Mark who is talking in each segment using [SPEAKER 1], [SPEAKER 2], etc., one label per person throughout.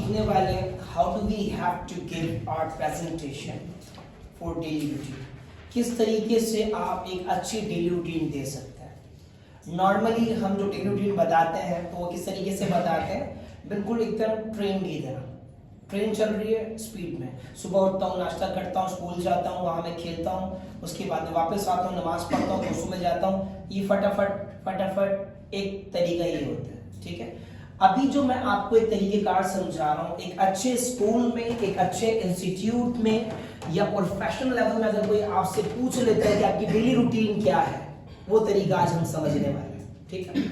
[SPEAKER 1] सीखने वाले हैं how do we have to give our presentation for daily routine. किस तरीके से आप एक अच्छी डेली रूटीन दे सकते हैं। नॉर्मली हम जो डेली रूटीन बताते हैं तो वो किस तरीके से बताते हैं, बिल्कुल एकदम ट्रेन की तरह। ट्रेन चल रही है स्पीड में, सुबह उठता हूँ, नाश्ता करता हूँ, स्कूल जाता हूँ, वहाँ मैं खेलता हूँ, उसके बाद में वापस आता हूँ, नमाज पढ़ता हूँ, दोस्तों में जाता हूँ। ये फटाफट एक तरीका ये होता है, ठीक है। अभी जो मैं आपको एक तरीकेकार समझा रहा हूँ, एक अच्छे स्कूल में, एक अच्छे इंस्टीट्यूट में या प्रोफेशनल लेवल में अगर कोई आपसे पूछ लेता है कि आपकी डेली रूटीन क्या है, वो तरीका आज हम समझने वाले हैं, ठीक है।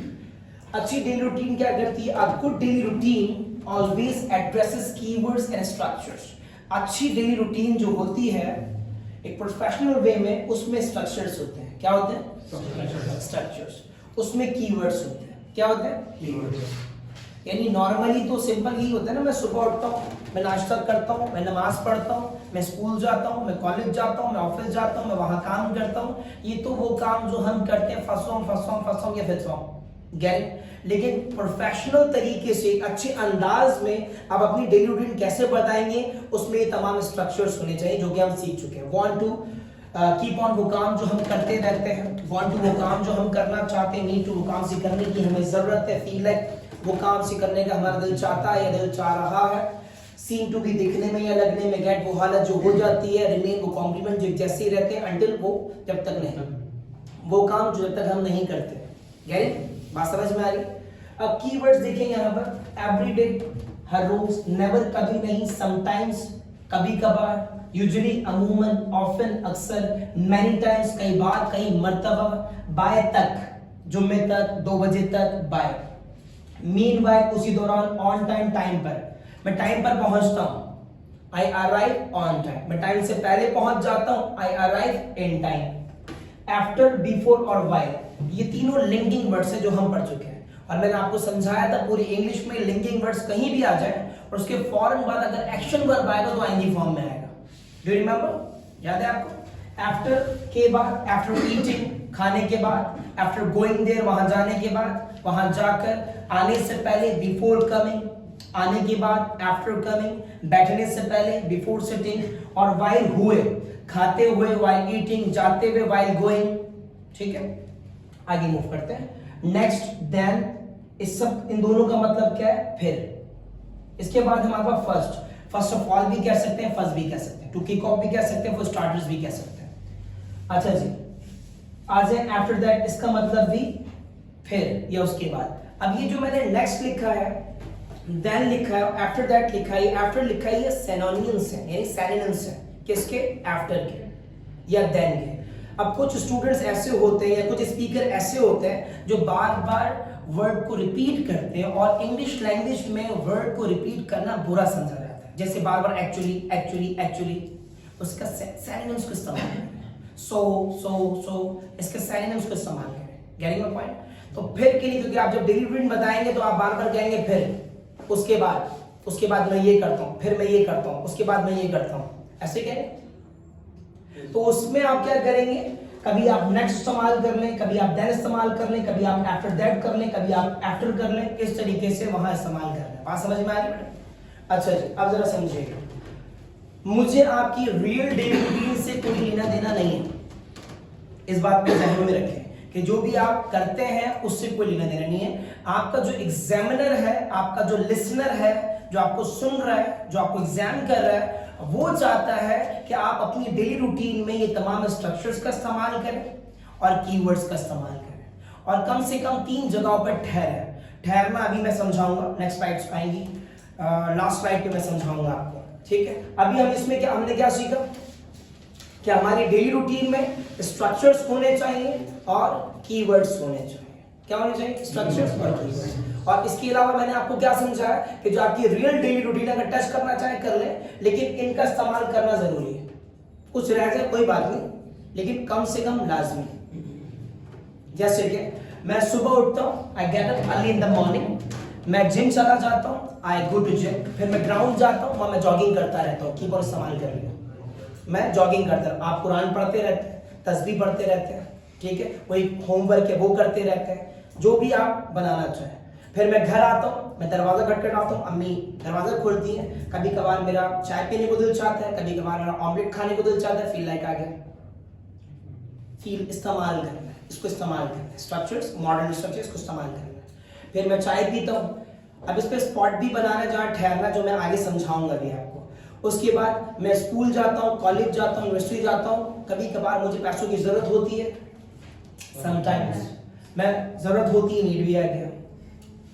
[SPEAKER 1] अच्छी डेली रूटीन क्या करती है? A good daily routine always addresses keywords and structures. अच्छी डेली रूटीन जो होती है एक प्रोफेशनल वे में, उसमें स्ट्रक्चर्स होते हैं। क्या होते हैं? स्ट्रक्चर्स। उसमें कीवर्ड्स होते हैं। क्या होते हैं? कीवर्ड्स। यानी नॉर्मली तो सिंपल ही होता है ना, मैं सुबह उठता हूँ, मैं नाश्ता करता हूँ, मैं नमाज पढ़ता हूँ, मैं स्कूल जाता हूँ, मैं कॉलेज जाता हूँ, मैं ऑफिस जाता हूँ, मैं वहां काम करता हूँ। ये तो वो काम जो हम करते हैं फर्स्ट या फिफ्थ गैर। लेकिन प्रोफेशनल तरीके से अच्छे अंदाज में आप अपनी डेली रूटीन कैसे बताएंगे, उसमें ये तमाम स्ट्रक्चर्स होने चाहिए जो कि हम सीख चुके हैं। वांट टू कीप ऑन, वो काम जो हम करते रहते हैं। वांट टू, वो काम जो हम करना चाहते हैं। नीड टू, वो काम से करने की हमें जरूरत है। फील लाइक, वो काम से करने का हमारा दिल चाहता है या दिल चाह रहा है। सीन टू भी, दिखने में या लगने में। गेट, वो हालत जो हो जाती है। रिमेन, वो कॉम्प्लीमेंट जो जैसे ही रहते हैं। अंटिल, वो जब तक नहीं, वो काम जो जब तक हम नहीं करते। गेट, बात समझ में आ रही? अब कीवर्ड्स देखें यहाँ पर। एवरीडे, हर रोज। नेवर, कभी नहीं। समटाइम्स, कभी कभार। यूजुअली, अमूमन। ऑफन, अक्सर। मैनी टाइम्स, कई बार, कई मर्तबा। बाय, तक, जुम्मे तक, 2 बजे तक। बाय। मीनवाइल, उसी दौरान। ऑन टाइम, टाइम पर, मैं टाइम पर पहुंचता हूं। आई अराइव ऑन टाइम, मैं टाइम से पहले पहुंच जाता हूं। आई arrive in time. After, before और व्हाइल, ये तीनों लिंकिंग वर्ड्स है जो हम पढ़ चुके हैं। और मैंने आपको समझाया था पूरी इंग्लिश में लिंकिंग वर्ड्स कहीं भी आ जाए और उसके फौरन बाद अगर एक्शन वर्ब आएगा तो आईएनजी फॉर्म में आएगा। Do you remember? याद है आपको? आफ्टर के बाद, आफ्टर ईटिंग, खाने के बाद। आफ्टर गोइंग देयर, वहां जाने के बाद, वहां जाकर। आने से पहले, बिफोर कमिंग, आने के बाद, आफ्टर कमिंग। बैठने से पहले, बिफोर सिटिंग। और व्हाइल, हुए, खाते हुए। व्हाइल ईटिंग, जाते हुए। व्हाइल गोइंग, ठीक है। आगे मूव करते हैं। नेक्स्ट, देन, इस सब, इन दोनों का मतलब क्या है? फिर। इसके बाद हमारे पास फर्स्ट ऑफ ऑल भी कह सकते हैं, फर्स्ट भी कह सकते हैं, टू किक ऑफ भी कह सकते हैं, फॉर स्टार्टर्स भी कह सकते हैं। अच्छा जी, आज है आफ्टर दैट, इसका मतलब भी फिर या उसके बाद। अब ये जो मैंने नेक्स्ट लिखा है, देन लिखा है, आफ्टर दैट लिखा है, आफ्टर लिखा है, ये सिनोनिम्स है, यानी सिनोनिम्स है किसके? आफ्टर के या देन के। अब कुछ स्टूडेंट्स ऐसे होते हैं या कुछ स्पीकर ऐसे होते हैं जो बार बार वर्ड को रिपीट करते हैं और इंग्लिश लैंग्वेज में वर्ड को रिपीट करना बुरा समझा जाता है। जैसे बार बार एक्चुअली, उसका सिनोनिम्स को इस्तेमाल करें। सो इसके सिनोनिम्स को इस्तेमाल करें। Getting my point? तो फिर के लिए, क्योंकि आप जब डेली रूटीन बताएंगे तो आप बार बार कहेंगे फिर, उसके बाद मैं ये करता हूं, फिर मैं ये करता हूं, उसके बाद मैं ये करता हूं, ऐसे कहेंगे। तो उसमें आप क्या करेंगे? कभी आप नेक्स्ट इस्तेमाल कर लें, कभी आप देन इस्तेमाल कर लें, कभी आप आफ्टर दैट कर लें, कभी आप आफ्टर कर लें। इस तरीके से वहां इस्तेमाल कर लें। बात समझ में आ रही है? अच्छा जी, अब जरा समझिएगा। मुझे आपकी रियल डेली रूटीन से कोई लेना देना नहीं है। इस बात को ध्यान में रखें कि जो भी आप करते हैं उससे कोई लेना देना नहीं है। आपका जो एग्जामिनर है, आपका जो लिसनर है, जो आपको सुन रहा है, जो आपको एग्जाम कर रहा है, वो चाहता है कि आप अपनी डेली रूटीन में ये तमाम स्ट्रक्चर्स का इस्तेमाल करें और कीवर्ड्स का इस्तेमाल करें और कम से कम 3 जगहों पर ठहरना अभी मैं समझाऊंगा, नेक्स्ट स्लाइड्स आएंगी, लास्ट स्लाइड पे मैं समझाऊंगा आपको, ठीक है। अभी हम इसमें क्या, हमने क्या सीखा कि हमारी डेली रूटीन में स्ट्रक्चर्स होने चाहिए और कीवर्ड्स होने चाहिए। क्या होने चाहिए? स्ट्रक्चर्स और कीवर्ड्स। और इसके अलावा मैंने आपको क्या समझाया कि जो आपकी रियल डेली रूटीन अगर टच करना चाहे कर ले, लेकिन इनका इस्तेमाल करना जरूरी है। कुछ रह जाए कोई बात नहीं, लेकिन कम से कम लाजमी। जैसे कि मैं सुबह उठता हूँ, I get up early in the morning, मैं जिम चला जाता हूँ, आई गो टू जिम, फिर मैं ग्राउंड जाता हूँ, वहां मैं जॉगिंग करता रहता हूँ। कीवर्ड इस्तेमाल कर लिया, मैं जॉगिंग करता हूँ। आप कुरान पढ़ते रहते हैं, तस्बीह पढ़ते रहते हैं, ठीक है, वही होमवर्क है वो करते रहते हैं, जो भी आप बनाना चाहें। फिर मैं घर आता हूँ, मैं दरवाजा खटखटाता हूँ, अम्मी दरवाजा खोलती है। कभी कभार मेरा चाय पीने को दिल चाहता है, कभी कभार मेरा ऑमलेट खाने को दिल चाहता है। फील लाइक आ गया, फील इस्तेमाल करना है, इसको इस्तेमाल करना है, स्ट्रक्चर्स, मॉडर्न स्ट्रक्चर्स को इस्तेमाल करना है। फिर मैं चाय पीता हूँ। अब इस पे स्पॉट भी बनाना है जहाँ ठहरना, जो मैं आगे समझाऊंगा अभी आपको। उसके बाद मैं स्कूल जाता हूँ, कॉलेज जाता हूँ, यूनिवर्सिटी जाता हूँ। कभी कभार मुझे पैसों की जरूरत होती है, समटाइम्स मैं जरूरत होती है, नीड भी आ गया,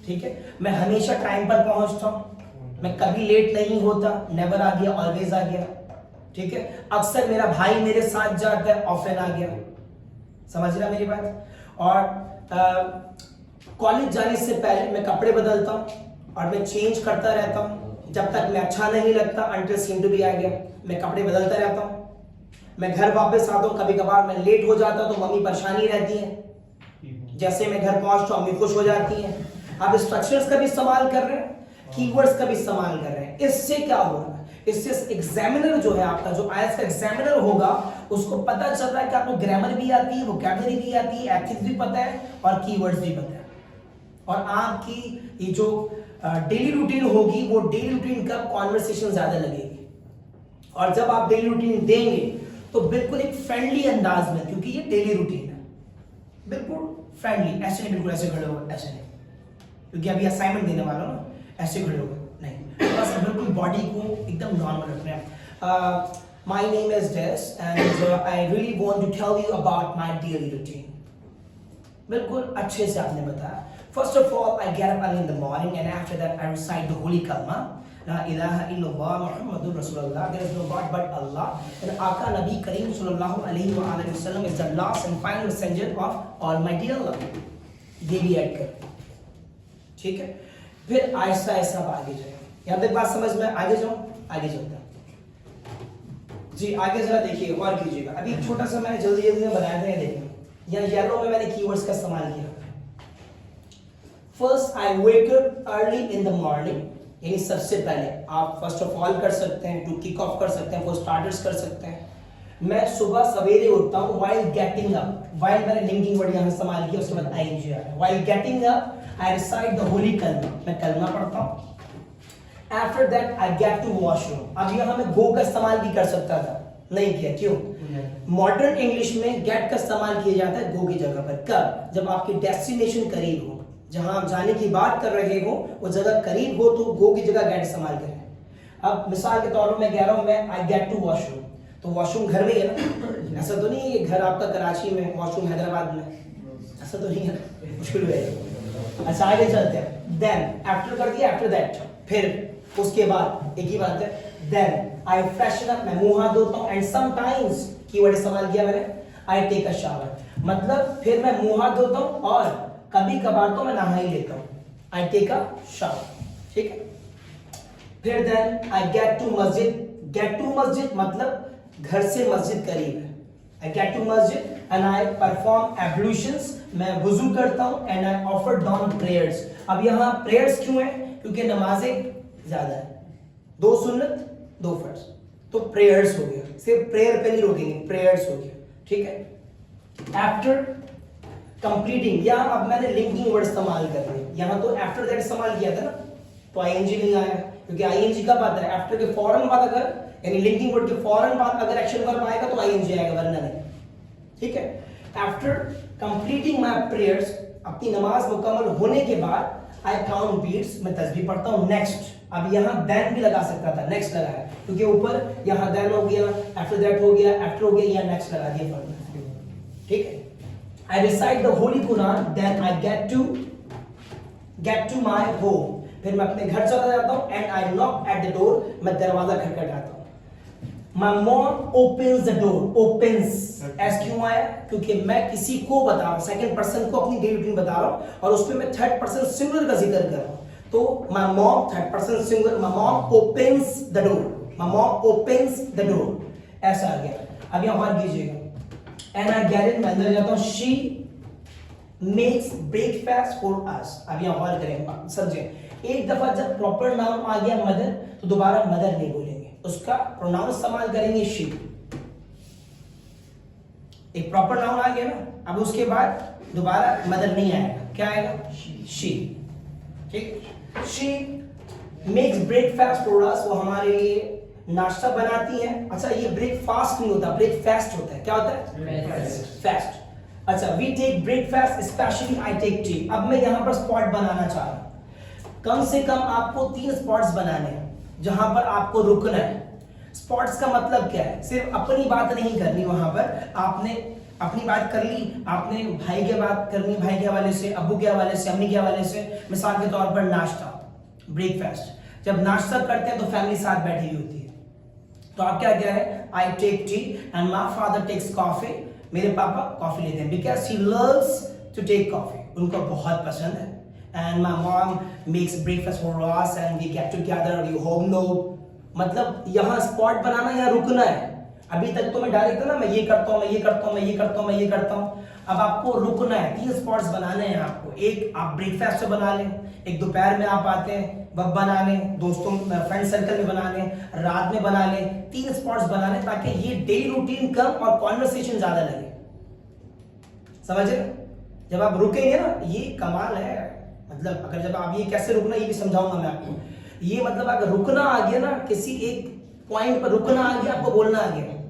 [SPEAKER 1] ठीक है। मैं हमेशा टाइम पर पहुंचता हूँ, मैं कभी लेट नहीं होता, नेवर आ गया, ऑलवेज आ गया, ठीक है। अक्सर मेरा भाई मेरे साथ जाता है, ऑफन आ गया, समझ रहा मेरी बात। और कॉलेज जाने से पहले मैं कपड़े बदलता हूँ और मैं चेंज करता रहता हूँ जब तक मैं अच्छा नहीं लगता, अंटिल सीम टू बी आ गया, मैं कपड़े बदलता रहता हूँ। मैं घर वापस आता हूँ, कभी कभार मैं लेट हो जाता तो मम्मी परेशानी रहती है, जैसे मैं घर पहुंचता हूँ मम्मी खुश हो जाती है। आप स्ट्रक्चर्स का भी इस्तेमाल कर रहे हैं, कीवर्ड्स का भी इस्तेमाल कर रहे हैं। इससे क्या हो रहा है, इससे एग्जामिनर जो है आपका, जो आईएएस का एग्जामिनर होगा, उसको पता चल रहा है कि आपको ग्रामर भी आती है, वोकैबुलरी भी आती है, एथिक्स भी पता है और कीवर्ड्स भी पता है। और आपकी ये जो डेली रूटीन होगी, वो डेली रूटीन का कॉन्वर्सेशन ज्यादा लगेगी। और जब आप डेली रूटीन देंगे तो बिल्कुल एक फ्रेंडली अंदाज में, क्योंकि ये डेली रूटीन है, बिल्कुल फ्रेंडली, ऐसे नहीं, बिल्कुल ऐसे खड़े हो, ऐसे नहीं, क्योंकि अभी असाइनमेंट देने वाला हूं ना, ऐसे खड़े हो नहीं, बस बिल्कुल बॉडी को एकदम नॉर्मल रखना है। My name is Des and I really want to tell you about my daily routine. बिल्कुल अच्छे से आपने बताया। First of all, I get up early in the morning and after that I recite the holy kalma. La ilaha illallah Muhammadur Rasulullah. There is no God but Allah. And Aka Nabi Kareem sallallahu alaihi wa alihi wasallam is the last and final messenger of Almighty Allah. ये भी add कर, ठीक है। फिर आहिस्ता आहिस्ता आप आगे जाए। यहाँ तक बात समझ में, आगे जाऊँ, आगे चलता जी। आगे जरा देखिए, गौर कीजिएगा। अभी छोटा सा मैंने जल्दी जल्दी में बनाया था, ये देखिए, यहाँ येलो में मैंने कीवर्ड्स का इस्तेमाल किया। First I wake up early in the morning, यानी सबसे पहले आप फर्स्ट ऑफ ऑल कर सकते हैं, टू किक ऑफ कर सकते हैं, फॉर स्टार्टर्स कर सकते हैं। मैं सुबह सवेरे उठता हूँ, व्हाइल गेटिंग अप, व्हाइल मैंने लिंकिंग वर्ड यहाँ इस्तेमाल किया, उसके बाद आईएनजी आ रहा है। While getting up I recite the holy kalma, मैं कलमा पढ़ता हूँ। After that I get to washroom. अब यहाँ मैं गो का इस्तेमाल भी कर सकता था, नहीं किया, क्यों? मॉडर्न इंग्लिश में गेट का इस्तेमाल किया जाता है गो की जगह पर। कब? जब आपकी डेस्टिनेशन करीब हो, जहां आप जाने की बात कर रहे हो वो जगह करीब हो, तो गो की जगह गेट इस्तेमाल करें। अब मिसाल के तौर पर मैं कह रहा हूं, मैं आई गेट टू वॉशरूम, तो वॉशरूम घर में है ना, ऐसा तो नहीं है घर आपका कराची में, वॉशरूम हैदराबाद में, ऐसा तो नहीं है, मुश्किल है। अच्छा आगे चलते हैं। देन आफ्टर कर दिया, आफ्टर दैट, फिर उसके बाद एक ही बात है, देन आई फ्रेशन अप, मैं मुंह हाथ धोता हूं, एंड समटाइम्स कीवर्ड इस्तेमाल किया मैंने, आई टेक अ शावर, मतलब फिर मैं मुंह हाथ धोता हूं और कभी कभार तो मैं नहा ही लेता हूं, आई टेक अ शावर, ठीक है। फिर देन आई गेट टू मस्जिद, गेट टू मस्जिद मतलब घर से मस्जिद करीब है, आई गेट टू मस्जिद एंड आई परफॉर्म एब्लूशंस, मैं वुजू करता हूं, and I offer down prayers. अब यहाँ प्रेयर्स क्यों है? क्योंकि नमाजें ज्यादा है, 2 सुन्नत 2 फर्ज, तो प्रेयर्स हो गया, सिर्फ प्रेयर पे नहीं रोकेंगे, प्रेयर्स हो गया, ठीक है। आफ्टर कंप्लीटिंग, यहाँ अब मैंने लिंकिंग वर्ड इस्तेमाल कर रहे हैं, यहाँ तो आफ्टर दैट इस्तेमाल किया था ना, तो आईएनजी नहीं आया, क्योंकि आईएनजी कब आता है? आफ्टर के फौरन बाद, अगर यानी लिंकिंग वर्ड के फौरन बाद अगर एक्शन वर्ब आएगा तो आईएनजी आएगा, वरना नहीं, ठीक है। आफ्टर कंप्लीटिंग माय प्रेयर्स, अपनी नमाज मुकम्मल होने के बाद आई काउंट बीट्स, मैं तस्बीह पढ़ता हूँ। नेक्स्ट, अब यहाँ देन भी लगा सकता था, नेक्स्ट लगाया, क्योंकि ऊपर यहाँ देन हो गया, आफ्टर दैट हो गया, आफ्टर हो गया, या नेक्स्ट लगा दिया फर्ज, ठीक है। I recite the Holy Quran, then I get to my home. फिर मैं अपने घर चला जाता हूँ, and I knock at the door, मैं दरवाजा खटखटाता हूँ। My mom opens the door, opens, ऐसा क्यों आया? क्योंकि मैं किसी को बता रहा हूँ, सेकंड पर्सन को अपनी डेली रूटीन बता रहा हूँ, और उसमें मैं थर्ड पर्सन सिंगुलर का जिक्र कर रहा हूँ, तो my mom third person singular, my mom opens the door, my mom opens the door, ऐसा आ गया। अब यहाँ और कीजिएगा, and I get it, मैं अंदर जाता हूँ, she makes breakfast for us। अब यहाँ हॉल करेंगे, समझे? एक दफा जब प्रॉपर नाउन आ गया मदर, तो दोबारा मदर नहीं बोलेंगे, उसका प्रोनाउन इस्तेमाल करेंगे she। एक प्रॉपर नाउन आ गया ना, अब उसके बाद दोबारा मदर नहीं आएगा, क्या आएगा? she, ठीक। शी मेक्स ब्रेकफास्ट फॉर अस, वो हमारे लिए नाश्ता बनाती है। अच्छा, ये ब्रेकफास्ट नहीं होता, ब्रेकफास्ट होता है। क्या होता है? फास्ट। अच्छा, we take breakfast, specially I take tea. अब मैं यहाँ पर स्पॉट बनाना चाह रहा हूँ। कम से कम आपको 3 स्पॉट्स बनाने हैं जहां पर आपको रुकना है। स्पॉट्स का मतलब क्या है? सिर्फ अपनी बात नहीं करनी, वहां पर आपने अपनी बात कर ली, आपने भाई की बात करनी, भाई के हवाले से, अब्बू के हवाले से, अम्मी के हवाले से। मिसाल के तौर पर नाश्ता, ब्रेकफास्ट। जब नाश्ता करते हैं तो फैमिली साथ बैठी हुई होती है, तो आप क्या कह रहे हैं? I take tea and my father takes coffee. मेरे पापा कॉफी लेते हैं, because he loves to take coffee, उनको बहुत पसंद है। And my mom makes breakfast for us and we get together, we home no. मतलब यहाँ स्पॉट बनाना, यहाँ रुकना है। अभी तक तो मैं डायरेक्ट ना, मैं ये करता हूँ, मैं ये करता हूँ, मैं ये करता हूँ, मैं ये करता हूँ। अब आपको रुकना है। 3 स्पॉट्स बनाने हैं आपको। एक आप ब्रेकफास्ट से बना लें, एक दोपहर में आप आते हैं वक्त बना लें, दोस्तों फ्रेंड सर्कल में बना लें, रात में बना लें। 3 स्पॉट्स बना लें ताकि ये डेली रूटीन कम और कॉन्वर्सेशन ज्यादा लगे। समझे? जब आप रुकेंगे ना, ये कमाल है। मतलब अगर जब आप ये कैसे रुकना, ये भी समझाऊंगा मैं आपको। ये मतलब अगर रुकना आ गया ना, किसी एक पॉइंट पर रुकना आ गया, आपको बोलना आ गया,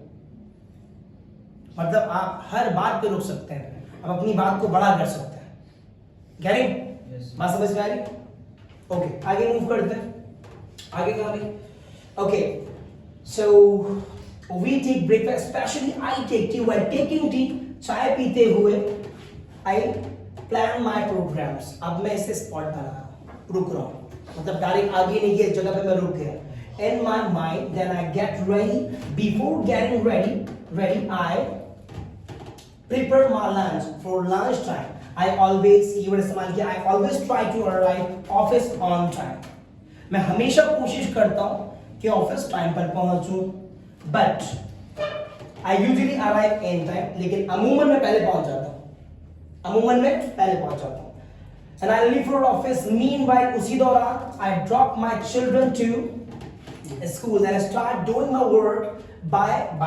[SPEAKER 1] मतलब आप हर बात पे रुक सकते हैं, आप अपनी बात को बड़ा कर सकते हैं। गैरिंग बात समझ में आ रही? ओके, आगे मूव करते हैं। आगे कहां भी? Okay, so we take breakfast, specially I take tea. While taking tea, चाय पीते हुए, आई प्लान माय प्रोग्राम्स। अब मैं इसे स्पॉट बना रहा हूं, रुक रहा हूं, मतलब डायरेक्ट आगे नहीं गया, जगह पे मैं रुक गया। In my mind, then I get ready. Before getting ready, I prepare my lunch for lunch time. I always, keyword इस्तेमाल किया, I always try to arrive office on time. मैं हमेशा कोशिश करता हूँ कि ऑफिस टाइम पर पहुंचूं, but I usually arrive in time. लेकिन अमूमन मैं पहले पहुंच जाता हूँ, अमूमन मैं पहले पहुंच जाता हूँ। And I leave for office. Meanwhile, उसी दौरान I drop my children to school and I start doing my work by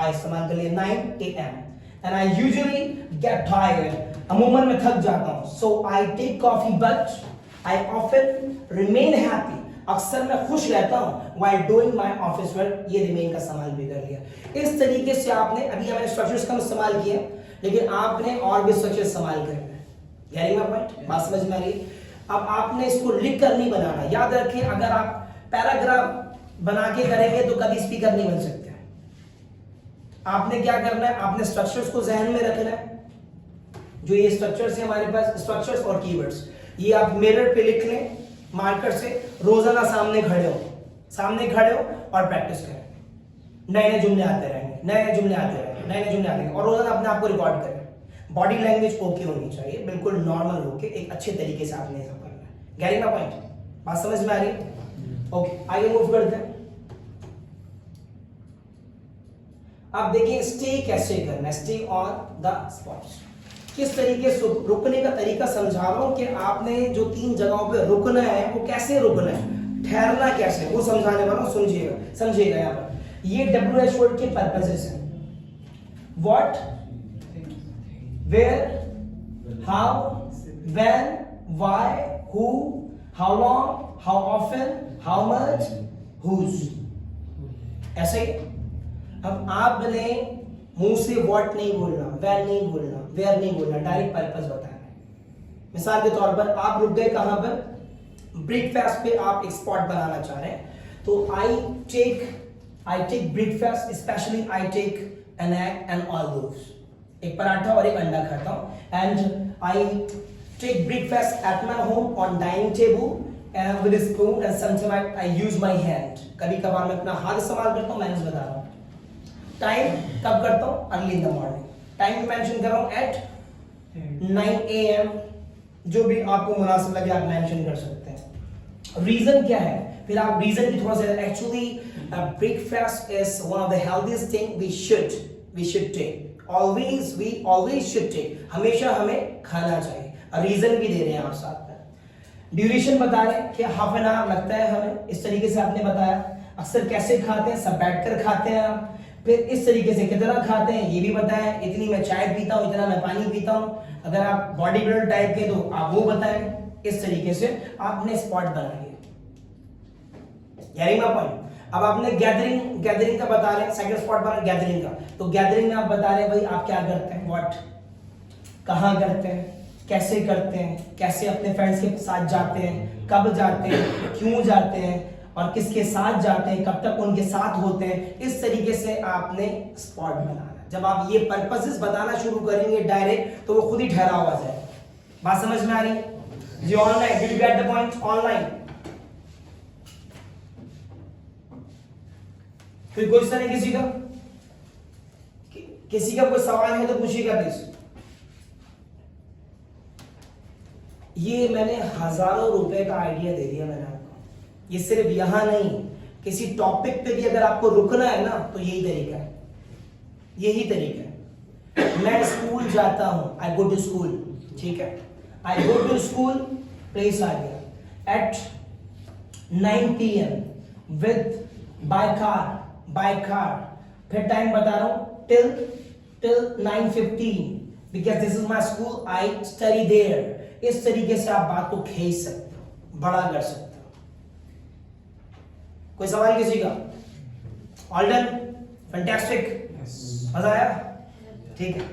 [SPEAKER 1] इस्तेमाल कर लिए 9 AM. And I usually get tired. अमूमन मैं थक जाता हूँ. So I take coffee, but I often remain happy. अक्सर मैं खुश रहता हूँ while doing my office work. ये remain का इस्तेमाल भी कर लिया. इस तरीके से आपने, अभी मैंने स्ट्रक्चर्स का इस्तेमाल किया, लेकिन आपने और भी स्ट्रक्चर इस्तेमाल करना है. Getting my point? बात समझ में आ रही है? अब आपने इसको लिख कर नहीं बनाना. याद रखें, अगर आप पैराग्राफ बना के करेंगे तो कभी स्पीकर नहीं बन सकते। आपने क्या करना है? आपने स्ट्रक्चर्स को जहन में रखना है। जो ये स्ट्रक्चर्स है हमारे पास, स्ट्रक्चर्स और कीवर्ड्स, ये आप मिरर पे लिख लें मार्कर से। रोजाना सामने खड़े हो और प्रैक्टिस करें। नए नए जुमले आते रहेंगे, नए नए जुमले आते रहेंगे, और रोजाना अपने आप को रिकॉर्ड करें। बॉडी लैंग्वेज ओके होनी चाहिए, बिल्कुल नॉर्मल होके एक अच्छे तरीके से आपने ऐसा करना है। Getting my point? बात समझ में आ रही है? ओके, आगे मूव करते हैं। आप देखिए स्टे कैसे करना है, स्टे ऑन द स्पॉट। किस तरीके से रुकने का तरीका समझा रहा हूं कि आपने जो 3 जगहों पे रुकना है वो कैसे रुकना है, ठहरना कैसे, वो समझाने वाला हूं। समझिएगा यहाँ पर ये WH वर्ड के पर्पसेस हैं। What, where, how, when, why, who, how long, how often, how much, whose. ऐसे ही अब आपने मुंह से व्हाट नहीं बोलना, व्हेन नहीं बोलना, वेयर नहीं बोलना, डायरेक्ट पर्पस बताना है। मिसाल के तौर पर आप रुक गए कहां पर? ब्रेकफास्ट पे आप एक स्पॉट बनाना चाह रहे हैं, तो I take breakfast, specially I take an egg and all those. एक पराठा और एक अंडा खाता हूं। And I take breakfast at my home on dining table and with a spoon and sometimes I use my hand. कभी कभार मैं अपना हाथ इस्तेमाल करता हूँ। मैंने बता रहा हूँ टाइम कब करता हूँ? Early in the morning. Time mention कर रहा हूँ एट 9 AM, जो भी आपको मुनासिब लगे आप मेंशन कर सकते हैं। रीजन क्या है? फिर आप रीजन की थोड़ा सा, actually breakfast is one of the healthiest thing we should take. Always should take, हमेशा हमें खाना चाहिए। रीजन भी दे रहे हैं आप साथ में। ड्यूरेशन बता रहे हैं कि हाफ एन आवर लगता है हमें, इस तरीके से आपने बताया। अक्सर कैसे खाते हैं? सब बैठकर खाते हैं आप। फिर इस तरीके से कितना खाते हैं ये भी बताएं। इतनी मैं चाय पीता हूँ, इतना मैं पानी पीता हूँ। अगर आप बॉडी बिल्डर टाइप के तो आप वो बताएं। इस तरीके से आपने स्पॉट बनाइए। यानी मैं पॉइंट। अब आपने गैदरिंग का बता रहे हैं, सेकंड स्पॉट पर गैदरिंग का, तो गैदरिंग में आप बता रहे हैं भाई आप क्या करते हैं, व्हाट, कहाँ करते हैं, कैसे करते हैं, कैसे अपने फ्रेंड्स के साथ जाते हैं, कब जाते हैं, क्यों जाते हैं, और किसके साथ जाते हैं, कब तक उनके साथ होते हैं। इस तरीके से आपने स्पॉट बनाना। जब आप ये पर्पसेस बताना शुरू करेंगे डायरेक्ट, तो वो खुद ही ठहरा हुआ जाए। बात समझ में आ रही है जी? Online, did you get the point? Online कोई क्वेश्चन है किसी का? किसी का कोई सवाल है तो पूछिएगा प्लीज। ये मैंने हजारों रुपए का आइडिया दे दिया मैंने आपको। ये सिर्फ यहां नहीं, किसी टॉपिक पे भी अगर आपको रुकना है ना, तो यही तरीका है, यही तरीका है। मैं स्कूल जाता हूं, आई गो टू स्कूल, ठीक है, I go to school, place आ गया at 9 PM with by car, फिर टाइम बता रहा हूं till 9:15 because this is my school, I study there। इस तरीके से आप बात को खींच सकते हो, बड़ा कर सकते हो। कोई सवाल किसी का? All done? फैंटास्टिक, मजा आया? ठीक है।